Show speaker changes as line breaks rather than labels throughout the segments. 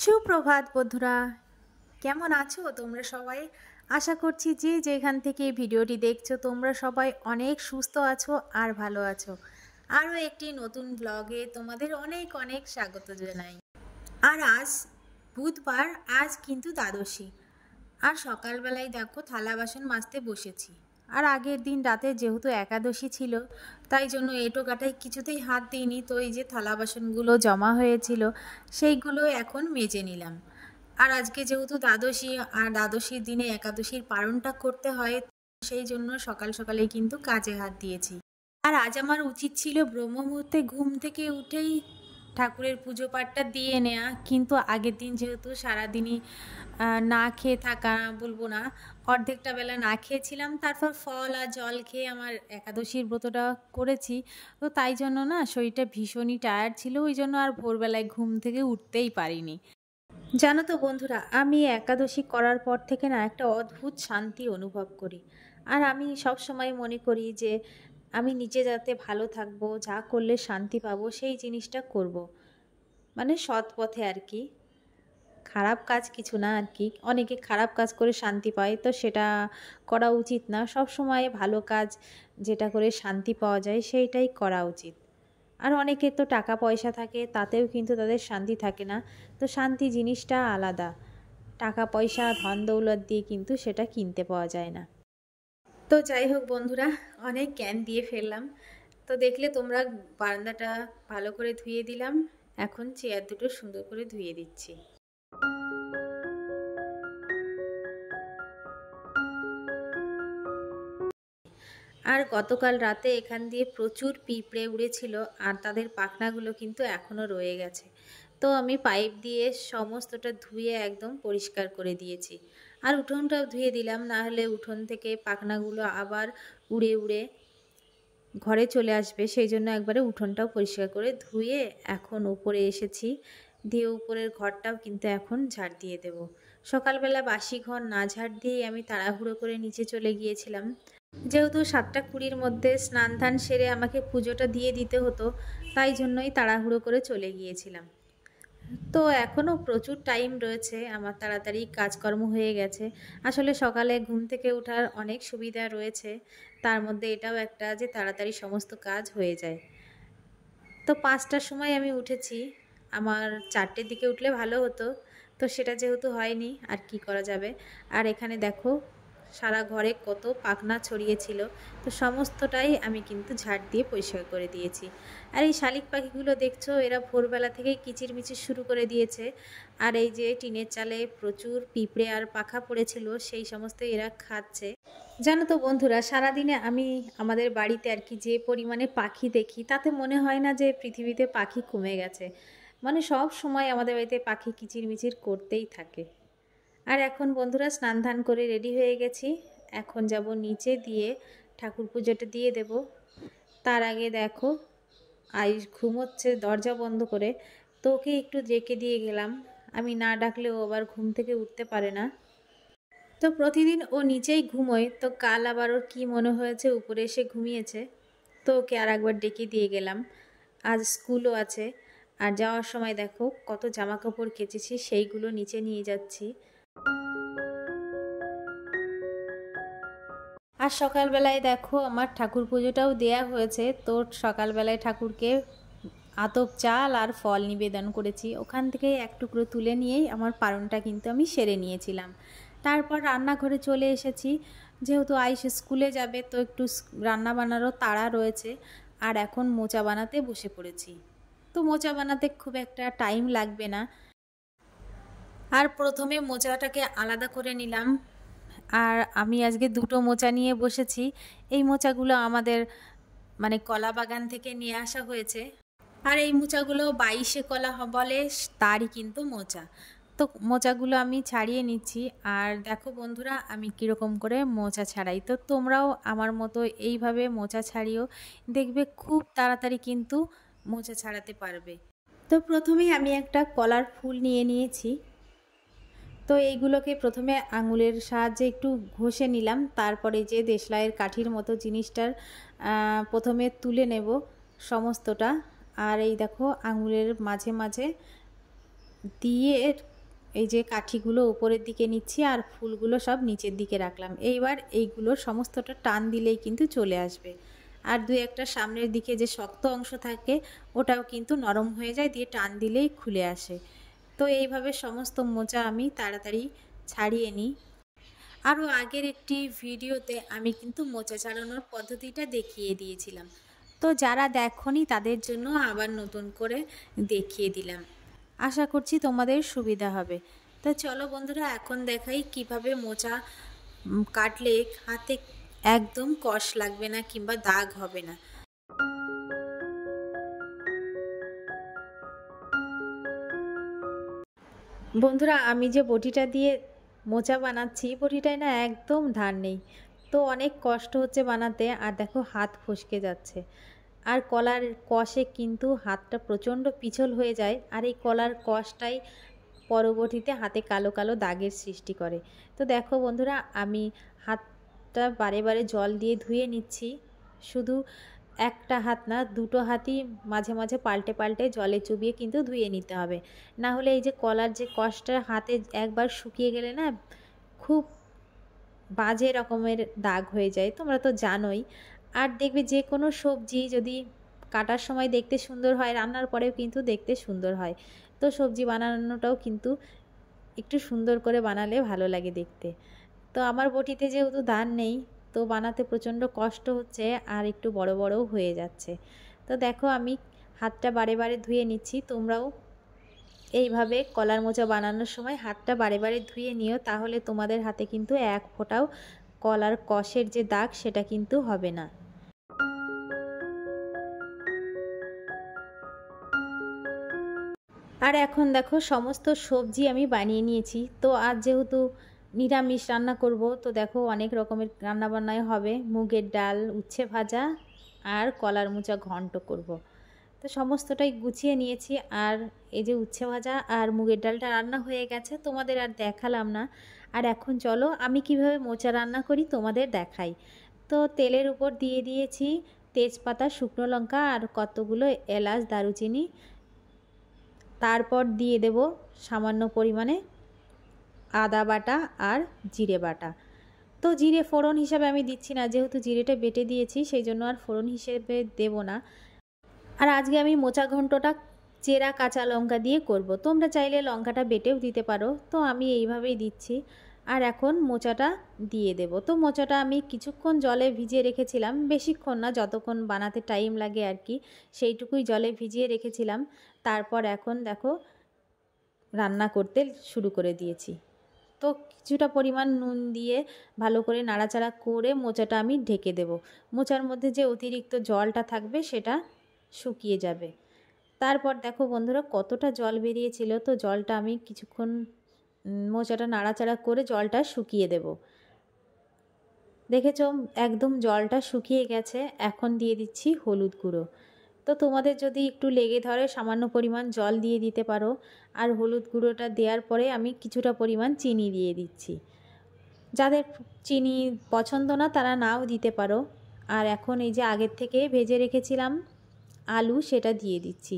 সুপ্রভাত বন্ধুরা, কেমন আছো তোমরা সবাই? আশা করছি যে যেখান থেকে এই ভিডিওটি দেখছো তোমরা সবাই অনেক সুস্থ আছো আর ভালো আছো। আরও একটি নতুন ব্লগে তোমাদের অনেক অনেক স্বাগত জানাই। আর আজ বুধবার, আজ কিন্তু দ্বাদশী। আর সকালবেলায় দেখো থালা বাসন মাজতে বসেছি। আর আগের দিন রাতে যেহেতু একাদশী ছিল, তাই জন্য এঁটো কাটায় কিছুতেই হাত দিইনি। তো এই যে থালা বাসনগুলো জমা হয়েছিল সেইগুলো এখন মেজে নিলাম। আর আজকে যেহেতু দ্বাদশী, আর দ্বাদশীর দিনে একাদশীর পালনটা করতে হয়, সেই জন্য সকাল সকালেই কিন্তু কাজে হাত দিয়েছি। আর আজ আমার উচিত ছিল ব্রহ্ম মুহূর্তে ঘুম থেকে উঠেই ঠাকুরের পুজো পাঠটা দিয়ে নেওয়া, কিন্তু আগের দিন যেহেতু সারাদিনই না খেয়ে থাকা বলবো না, অর্ধেকটা বেলা না খেয়েছিলাম, তারপর ফল আর জল খেয়ে আমার একাদশীর ব্রতটা করেছি। তো তাই জন্য না শরীরটা ভীষণই টায়ার্ড ছিল, ওই জন্য আর ভোরবেলায় ঘুম থেকে উঠতেই পারিনি। জানো তো বন্ধুরা, আমি একাদশী করার পর থেকে না একটা অদ্ভুত শান্তি অনুভব করি। আর আমি সব সময় মনে করি যে আমি নিজে যাতে ভালো থাকবো, যা করলে শান্তি পাবো সেই জিনিসটা করব। মানে সৎ পথে আর কি, খারাপ কাজ কিছু না আর কি। অনেকে খারাপ কাজ করে শান্তি পায়, তো সেটা করা উচিত না। সব সময় ভালো কাজ যেটা করে শান্তি পাওয়া যায় সেইটাই করা উচিত। আর অনেকের তো টাকা পয়সা থাকে, তাতেও কিন্তু তাদের শান্তি থাকে না। তো শান্তি জিনিসটা আলাদা, টাকা পয়সা ধন দৌলত দিয়ে কিন্তু সেটা কিনতে পাওয়া যায় না। তো যাই হোক বন্ধুরা, অনেক জ্ঞান দিয়ে ফেললাম। তো দেখলে তোমরা, বারান্দাটা ভালো করে ধুয়ে দিলাম, এখন চেয়ার দুটো সুন্দর করে ধুয়ে দিচ্ছি। আর গতকাল রাতে এখান দিয়ে প্রচুর পিঁপড়ে উড়েছিল, আর তাদের পাখনাগুলো কিন্তু এখনও রয়ে গেছে। তো আমি পাইপ দিয়ে সমস্তটা ধুয়ে একদম পরিষ্কার করে দিয়েছি। আর উঠোনটাও ধুয়ে দিলাম, না হলে উঠোন থেকে পাখনাগুলো আবার উড়ে উড়ে ঘরে চলে আসবে। সেই জন্য একবারে উঠোনটাও পরিষ্কার করে ধুয়ে এখন উপরে এসেছি। দিয়ে উপরের ঘরটাও কিন্তু এখন ঝাড় দিয়ে দেব। সকালবেলা বাসি ঘর না ঝাড় দিয়েই আমি তাড়াহুড়ো করে নিচে চলে গিয়েছিলাম, যেহেতু 7টা 20-র মধ্যে স্নান ধান সেরে আমাকে পুজোটা দিয়ে দিতে হতো, তাই জন্যই তাড়াহুড়ো করে চলে গিয়েছিলাম। তো এখনও প্রচুর টাইম রয়েছে, আমার তাড়াতাড়ি কাজকর্ম হয়ে গেছে। আসলে সকালে ঘুম থেকে ওঠার অনেক সুবিধা রয়েছে, তার মধ্যে এটাও একটা যে তাড়াতাড়ি সমস্ত কাজ হয়ে যায়। তো 5টার সময় আমি উঠেছি, আমার 4টের দিকে উঠলে ভালো হতো, তো সেটা যেহেতু হয়নি, আর কি করা যাবে। আর এখানে দেখো সারা ঘরে কত পাখনা ছড়িয়েছিল, তো সমস্তটাই আমি কিন্তু ঝাড় দিয়ে পরিষ্কার করে দিয়েছি। আর এই শালিক পাখিগুলো দেখছো, এরা ভোরবেলা থেকেই কিচিরমিচির শুরু করে দিয়েছে। আর এই যে টিনের চালে প্রচুর পিঁপড়ে আর পাখা পড়েছিল, সেই সমস্ত এরা খাচ্ছে। জানো তো বন্ধুরা, সারাদিনে আমি আমাদের বাড়িতে আর কি যে পরিমাণে পাখি দেখি, তাতে মনে হয় না যে পৃথিবীতে পাখি কমে গেছে। মানে সব সময় আমাদের বাড়িতে পাখি কিচিরমিচির করতেই থাকে। আর এখন বন্ধুরা স্নান ধান করে রেডি হয়ে গেছি, এখন যাব নিচে, দিয়ে ঠাকুর পুজোটা দিয়ে দেব। তার আগে দেখো আয়ুষ ঘুমোচ্ছে দরজা বন্ধ করে, তো ওকে একটু ডেকে দিয়ে গেলাম। আমি না ডাকলে ও আবার ঘুম থেকে উঠতে পারে না। তো প্রতিদিন ও নিচেই ঘুমোয়, তো কাল আবার ওর কী মনে হয়েছে উপরে এসে ঘুমিয়েছে, তো ওকে আর একবার ডেকে দিয়ে গেলাম। আজ স্কুলও আছে। আর যাওয়ার সময় দেখো কত জামা কাপড় কেচেছি, সেইগুলো নিচে নিয়ে যাচ্ছি। আর সকালবেলায় দেখো আমার ঠাকুর পুজোটাও দেয়া হয়েছে। তো সকালবেলায় ঠাকুরকে আতপ চাল আর ফল নিবেদন করেছি, ওখান থেকে এক টুকরো তুলে নিয়েই আমার পারণটা কিন্তু আমি সেরে নিয়েছিলাম। তারপর রান্নাঘরে চলে এসেছি, যেহেতু আইস স্কুলে যাবে, তো একটু রান্না বান্নারও তাড়া রয়েছে। আর এখন মোচা বানাতে বসে পড়েছি। তো মোচা বানাতে খুব একটা টাইম লাগবে না। আর প্রথমে মোচাটাকে আলাদা করে নিলাম। আর আমি আজকে দুটো মোচা নিয়ে বসেছি। এই মোচাগুলো আমাদের মানে কলা বাগান থেকে নিয়ে আসা হয়েছে। আর এই মোচাগুলো 22 কলা বলে, তারই কিন্তু মোচা। তো মোচাগুলো আমি ছাড়িয়ে নিচ্ছি। আর দেখো বন্ধুরা আমি কীরকম করে মোচা ছাড়াই, তো তোমরাও আমার মতো এইভাবে মোচা ছাড়িও, দেখবে খুব তাড়াতাড়ি কিন্তু মোচা ছাড়াতে পারবে। তো প্রথমেই আমি একটা কলার ফুল নিয়ে নিয়েছি। তো এইগুলোকে প্রথমে আঙুলের সাহায্যে একটু ঘষে নিলাম, তারপরে যে দেশলাইয়ের কাঠির মতো জিনিসটার প্রথমে তুলে নেব সমস্তটা। আর এই দেখো আঙুলের মাঝে মাঝে দিয়ে এই যে কাঠিগুলো উপরের দিকে নিচ্ছি আর ফুলগুলো সব নিচের দিকে রাখলাম। এইবার এইগুলোর সমস্তটা টান দিলেই কিন্তু চলে আসবে। আর দুই একটা সামনের দিকে যে শক্ত অংশ থাকে ওটাও কিন্তু নরম হয়ে যায়, দিয়ে টান দিলেই খুলে আসে। তো এইভাবে সমস্ত মোজা আমি তাড়াতাড়ি ছাড়িয়ে নিই। আরও আগের একটি ভিডিওতে আমি কিন্তু মোচা ছাড়ানোর পদ্ধতিটা দেখিয়ে দিয়েছিলাম, তো যারা দেখোনি তাদের জন্য আবার নতুন করে দেখিয়ে দিলাম। আশা করছি তোমাদের সুবিধা হবে। তো চলো বন্ধুরা, এখন দেখাই কিভাবে মোচা কাটলে হাতে একদম কষ লাগবে না কিংবা দাগ হবে না। বন্ধুরা, আমি যে বটিটা দিয়ে মোচা বানাচ্ছি, বটিটায় না একদম ধার নেই, তো অনেক কষ্ট হচ্ছে বানাতে। আর দেখো হাত ফসকে যাচ্ছে, আর কলার কষে কিন্তু হাতটা প্রচণ্ড পিছল হয়ে যায়, আর এই কলার কষটাই পরবর্তীতে হাতে কালো কালো দাগের সৃষ্টি করে। তো দেখো বন্ধুরা, আমি হাতটা বারে বারে জল দিয়ে ধুয়ে নিচ্ছি। শুধু একটা হাত না, দুটো হাতই মাঝে মাঝে পাল্টে পাল্টে জলে চুবিয়ে কিন্তু ধুয়ে নিতে হবে। না হলে এই যে কলার যে কষটা হাতে একবার শুকিয়ে গেলে না খুব বাজে রকমের দাগ হয়ে যায়, তোমরা তো জানোই। আর দেখবে যে কোনো সবজি যদি কাটার সময় দেখতে সুন্দর হয়, রান্নার পরেও কিন্তু দেখতে সুন্দর হয়। তো সবজি বানানোটাও কিন্তু একটু সুন্দর করে বানালে ভালো লাগে দেখতে। তো আমার বটিতে যেহেতু ধার নেই, তো বানাতে প্রচণ্ড কষ্ট হচ্ছে আর একটু বড় বড়ও হয়ে যাচ্ছে। তো দেখো আমি হাতটা বারে বারে ধুয়ে নিচ্ছি। তোমরাও এইভাবে কলার মোচা বানানোর সময় হাতটা বারে বারে ধুয়ে নিও, তাহলে তোমাদের হাতে কিন্তু এক ফোঁটাও কলার কষের যে দাগ সেটা কিন্তু হবে না। আর এখন দেখো সমস্ত সবজি আমি বানিয়ে নিয়েছি। তো আজ যেহেতু নিরামিষ রান্না করব, তো দেখো অনেক রকমের রান্নাবান্নাই হবে। মুগের ডাল, উচ্ছে ভাজা আর কলার মোচা ঘন্ট করব। তো সমস্তটাই গুছিয়ে নিয়েছি। আর এই যে উচ্ছে ভাজা আর মুগের ডালটা রান্না হয়ে গেছে, তোমাদের আর দেখালাম না। আর এখন চলো আমি কিভাবে মোচা রান্না করি তোমাদের দেখাই। তো তেলের উপর দিয়ে দিয়েছি তেজপাতা, শুকনো লঙ্কা আর কতগুলো এলাচ, দারুচিনি। তারপর দিয়ে দেব সামান্য পরিমাণে আদা বাটা আর জিরে বাটা। তো জিরে ফোড়ন হিসাবে আমি দিচ্ছি না, যেহেতু জিরেটা বেটে দিয়েছি সেই জন্য আর ফোড়ন হিসেবে দেব না। আর আজকে আমি মোচা ঘন্টটা চেরা কাঁচা লঙ্কা দিয়ে করব। তোমরা চাইলে লঙ্কাটা বেটেও দিতে পারো, তো আমি এইভাবেই দিচ্ছি। আর এখন মোচাটা দিয়ে দেব। তো মোচাটা আমি কিছুক্ষণ জলে ভিজিয়ে রেখেছিলাম, বেশিক্ষণ না, যতক্ষণ বানাতে টাইম লাগে আর কি, সেইটুকুই জলে ভিজিয়ে রেখেছিলাম। তারপর এখন দেখো রান্না করতে শুরু করে দিয়েছি। তো কিছুটা পরিমাণ নুন দিয়ে ভালো করে নাড়াচাড়া করে মোচাটা আমি ঢেকে দেব। মোচার মধ্যে যে অতিরিক্ত জলটা থাকবে সেটা শুকিয়ে যাবে। তারপর দেখো বন্ধুরা কতটা জল বেরিয়েছিল, তো জলটা আমি কিছুক্ষণ মোচাটা নাড়াচাড়া করে জলটা শুকিয়ে দেব। দেখেছো একদম জলটা শুকিয়ে গেছে। এখন দিয়ে দিচ্ছি হলুদ গুঁড়ো। তো তোমাদের যদি একটু লেগে ধরে সামান্য পরিমাণ জল দিয়ে দিতে পারো। আর হলুদ গুঁড়োটা দেওয়ার পরে আমি কিছুটা পরিমাণ চিনি দিয়ে দিচ্ছি। যাদের চিনি পছন্দ না তারা নাও দিতে পারো। আর এখন এই যে আগের থেকে ভেজে রেখেছিলাম আলু, সেটা দিয়ে দিচ্ছি।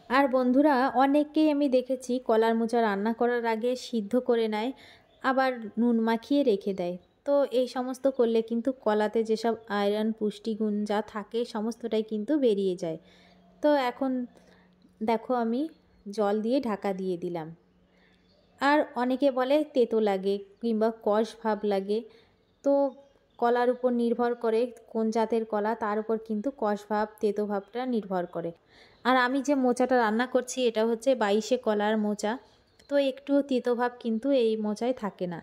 আর বন্ধুরা অনেককেই আমি দেখেছি কলার মোচা রান্না করার আগে সিদ্ধ করে নেয়, আবার নুন মাখিয়ে রেখে দেয়। তো এই সমস্ত করলে কিন্তু কলাতে যেসব আয়রন, পুষ্টিগুণ যা থাকে সমস্তটাই কিন্তু বেরিয়ে যায়। তো এখন দেখো আমি জল দিয়ে ঢাকা দিয়ে দিলাম। আর অনেকে বলে তেতো লাগে কিংবা কষ ভাব লাগে, তো কলার উপর নির্ভর করে কোন জাতের কলা, তার উপর কিন্তু কষ ভাব তেতো ভাবটা নির্ভর করে। আর আমি যে মোচাটা রান্না করছি এটা হচ্ছে 22 কলার মোচা, তো একটুও তেতো ভাব কিন্তু এই মোচায় থাকে না।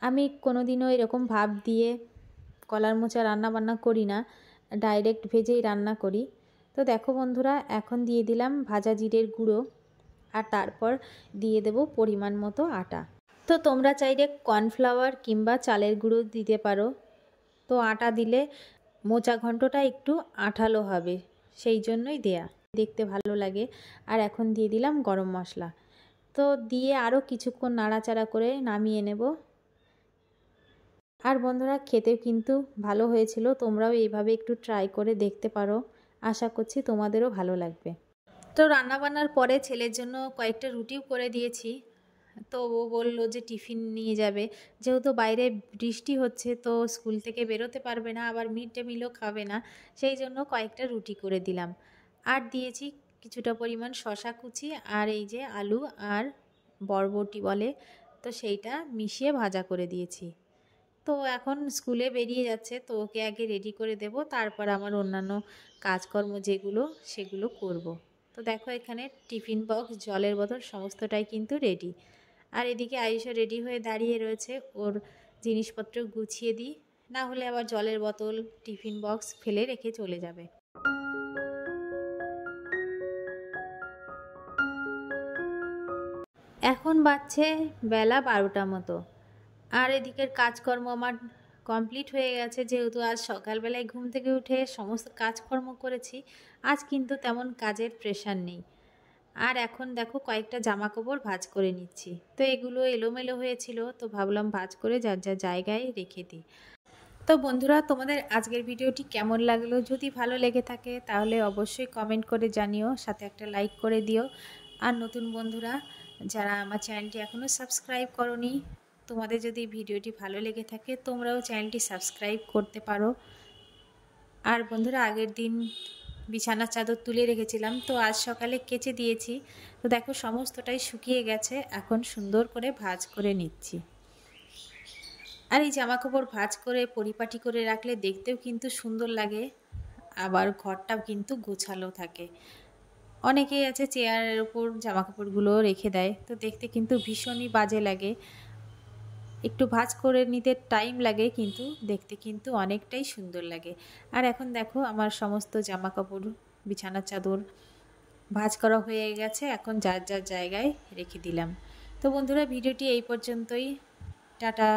আমি কোনোদিনও এরকম ভাব দিয়ে কলার মোচা রান্না বান্না করি না, ডাইরেক্ট ভেজেই রান্না করি। তো দেখো বন্ধুরা এখন দিয়ে দিলাম ভাজা জিরের গুঁড়ো, আর তারপর দিয়ে দেব পরিমাণ মতো আটা। তো তোমরা চাইলে কর্নফ্লাওয়ার কিংবা চালের গুঁড়ো দিতে পারো। তো আটা দিলে মোচা ঘন্টটা একটু আঠালো হবে, সেই জন্যই দেয়া, দেখতে ভালো লাগে। আর এখন দিয়ে দিলাম গরম মশলা। তো দিয়ে আরও কিছুক্ষণ নাড়াচাড়া করে নামিয়ে নেব। আর বন্ধুরা খেতেও কিন্তু ভালো হয়েছিল, তোমরাও এইভাবে একটু ট্রাই করে দেখতে পারো, আশা করছি তোমাদেরও ভালো লাগবে। তো রান্নাবান্নার পরে ছেলের জন্য কয়েকটা রুটিও করে দিয়েছি। তো ও বলল যে টিফিন নিয়ে যাবে, যেহেতু বাইরে বৃষ্টি হচ্ছে তো স্কুল থেকে বেরোতে পারবে না, আবার মিড ডে মিলও খাবে না, সেই জন্য কয়েকটা রুটি করে দিলাম। আর দিয়েছি কিছুটা পরিমাণ শশা কুচি, আর এই যে আলু আর বরবটি বলে তো সেইটা মিশিয়ে ভাজা করে দিয়েছি। তো এখন স্কুলে বেরিয়ে যাচ্ছে, তো ওকে আগে রেডি করে দেব, তারপর আমার অন্যান্য কাজকর্ম যেগুলো সেগুলো করব। তো দেখো এখানে টিফিন বক্স, জলের বোতল সমস্তটাই কিন্তু রেডি। আর এদিকে আয়ুষও রেডি হয়ে দাঁড়িয়ে রয়েছে, ওর জিনিসপত্র গুছিয়ে দিই, না হলে আবার জলের বোতল টিফিন বক্স ফেলে রেখে চলে যাবে। এখন বাজছে বেলা 12টা মতো, আর এদিকের কাজকর্ম আমার কমপ্লিট হয়ে গেছে, যেহেতু আজ সকালবেলায় ঘুম থেকে উঠে সমস্ত কাজকর্ম করেছি, আজ কিন্তু তেমন কাজের প্রেশার নেই। আর এখন দেখো কয়েকটা জামা কাপড় ভাঁজ করে নিচ্ছি, তো এগুলো এলোমেলো হয়েছিল, তো ভাবলাম ভাঁজ করে যার যার জায়গায় রেখে দিই। তো বন্ধুরা, তোমাদের আজকের ভিডিওটি কেমন লাগলো? যদি ভালো লেগে থাকে তাহলে অবশ্যই কমেন্ট করে জানিও, সাথে একটা লাইক করে দিও। আর নতুন বন্ধুরা যারা আমার চ্যানেলটি এখনও সাবস্ক্রাইব করোনি, তোমাদের যদি ভিডিওটি ভালো লেগে থাকে তোমরাও চ্যানেলটি সাবস্ক্রাইব করতে পারো। আর বন্ধুরা, আগের দিন বিছানার চাদর তুলে রেখেছিলাম, তো আজ সকালে কেচে দিয়েছি, তো দেখো সমস্তটাই শুকিয়ে গেছে, এখন সুন্দর করে ভাঁজ করে নিচ্ছি। আর এই জামাকাপড় ভাঁজ করে পরিপাটি করে রাখলে দেখতেও কিন্তু সুন্দর লাগে, আবার ঘরটাও কিন্তু গোছালো থাকে। অনেকেই আছে চেয়ারের ওপর জামাকাপড়গুলো রেখে দেয়, তো দেখতে কিন্তু ভীষণই বাজে লাগে। একটু ভাঁজ করে নিতে টাইম লাগে, কিন্তু দেখতে কিন্তু অনেকটাই সুন্দর লাগে। আর এখন দেখো আমার সমস্ত জামাকাপড়, বিছানার চাদর ভাঁজ করা হয়ে গেছে, এখন যার যার জায়গায় রেখে দিলাম। তো বন্ধুরা, ভিডিওটি এই পর্যন্তই। টাটা।